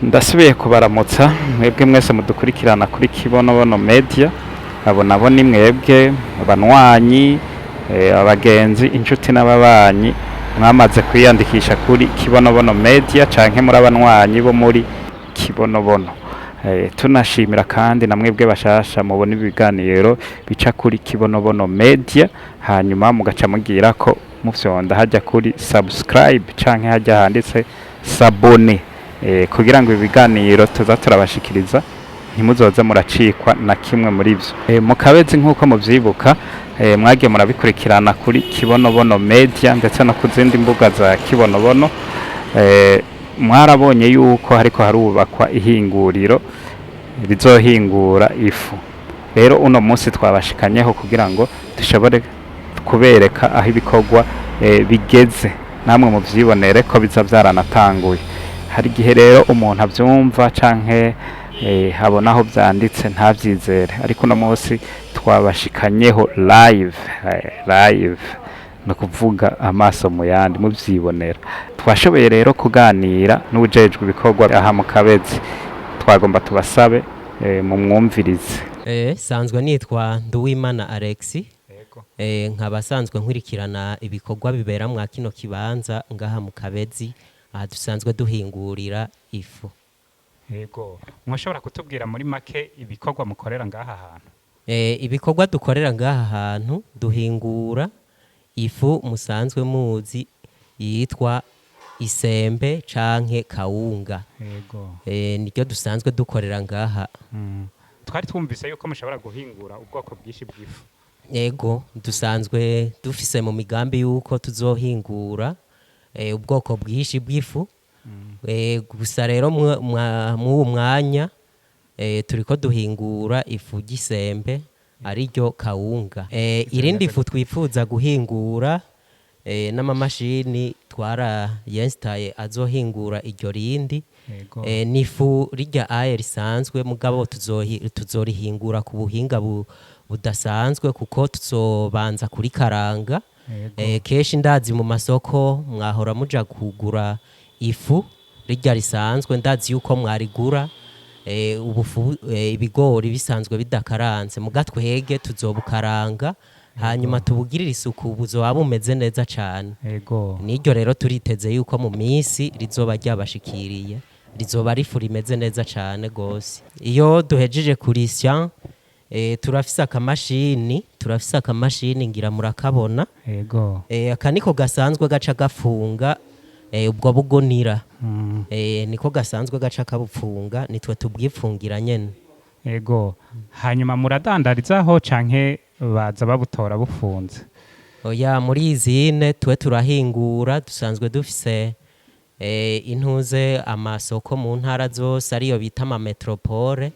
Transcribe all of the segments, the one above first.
Ndasubiye kubaramutsa mwebwe mwese mudukurikirana kuri Kibonobono Media. Abo nabo ni mwebwe abanywanyi, abagenzi, inshuti n'ababanyi mwamaze kwiyandikisha kuri Kibonobono Media canke muri abanywanyi bo muri Kibonobono. Tunashimira kandi na mwebwe bashasha mubona ibiganiro bica kuri Kibonobono Media, hanyuma mugaca mugira ko mufyonda hajya kuri subscribe canke hajya handitse s'abonner, kugira ngo ibiganiro tuza turabashikiriza ntimuzoze muracikwa na kimwe muri ivyo. Mu Kabezi nk'uko muvyibuka, mwagiye murabikurikirana kuri Kibonobono Media ndetse no ku zindi mbuga za Kibonobono. Mwarabonye yuko hariko harubakwa ihinguriro rizohingura ifu. Rero uno munsi twabashikanyeho kugira ngo dushobore kubereka aho ibikorwa bigeze, namwe muvyibonere ko biza vyaranatanguye. Hari igihe rero umuntu avyumva canke habona aho vyanditse ntavyizere, ariko uno munsi twabashikanyeho live no kuvuga amaso mu yandi muvyibonera. Twashoboye rero kuganira n'ubujejwe ibikorwa aha mu Kabezi, twagomba tubasabe mu mwumvirize. Sanzwe nitwa Nduwimana Alexis, nkaba sanzwe nkurikirana ibikorwa bibera mwa kino kibanza ngaha mu Kabezi, aha dusanzwe duhingurira ifu. Yego, mwashobora kutubwira muri make ibikorwa mukorera ngaha hantu? Ibikorwa dukorera ngaha hantu duhingura ifu musanzwe muzi yitwa isembe canke kawunga. Yego. Niryo dusanzwe dukorera ngaha. Twari twumvise yuko mushobora guhingura ubwoko bwinshi bw'ifu. Yego, dusanzwe dufise mu migambi yuko tuzohingura ubwoko bwinshi bw'ifu. Gusa rero mu mwanya turiko duhingura ifu gisembe ariryo kawunga. Irindi ifu twifuza guhingura n'amamashini twara yestaye azohingura iryo rindi. Ni ifu rirya aye risanzwe, mugabo tuzorihingura ku buhinga budasanzwe kuko tuzobanza kuri karanga. Keshi ndazi mu masoko mwahora muja kugura ifu rirya risanzwe, ndazi yuko mwarigura ubufu ibigori bisanzwe bidakaranze, mugatwege tuzobukaranga hanyuma tubugirira isuku buzoba bumeze neza cane. Niryo rero turiteze yuko mu minsi rizoba ryabashikiriye, rizoba rifu rimeze neza cane gose. Iyo duhejeje kurisya turafise akamashini ngira murakabona. Aka niko gasanzwe gaca gafunga ubwo bugunira. Niko gasanzwe gaca kabupfunga, nitwe tubwifungira nyene. Hanyuma muradandarizaho canke baza babutora bufunze? Oya, muri izine twe turahingura, dusanzwe dufise intuze amasoko mu ntara zose ariyo bita ama metropole.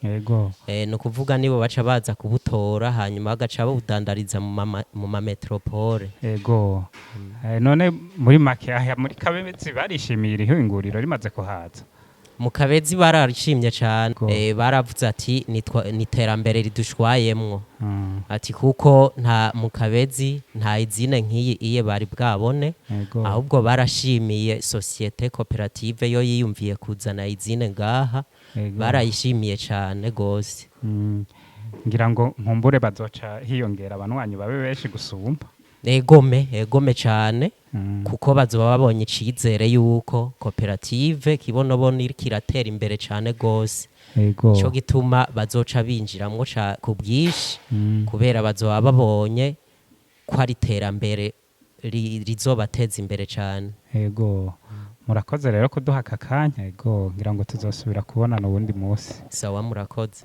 No kuvuga nibo baca baza kubutora hanyuma bagaca babudandariza mu ma metropole. None muri make aha muri Kabezi barishimiye ihinguriro rimaze kuhaza? Mu Kabezi bararishimye cane. Baravuze ati ni terambere ridushwayemwo. Ati kuko nta mu Kabezi nta izine nk'iyi iye bari bwabone, ahubwo barashimiye societe cooperative yo yiyumviye kuzana izine ngaha. Barayishimiye cane gose. Ngira ngo nkumbure bazoca hiyongera abanywanyi babe benshi gusumba. Egome cane, kuko bazoba babonye icizere yuko koperative Kibonobono iriko iratera imbere cane gose. Ico gituma bazoca binjiramwo ku bwinshi, kubera bazoba babonye ko ari iterambere rizobateza imbere cane. Murakoze rero kuduha aka kanya. Ngira ngo tuzosubira kubonana uwundi munsi. Sawa, murakoze.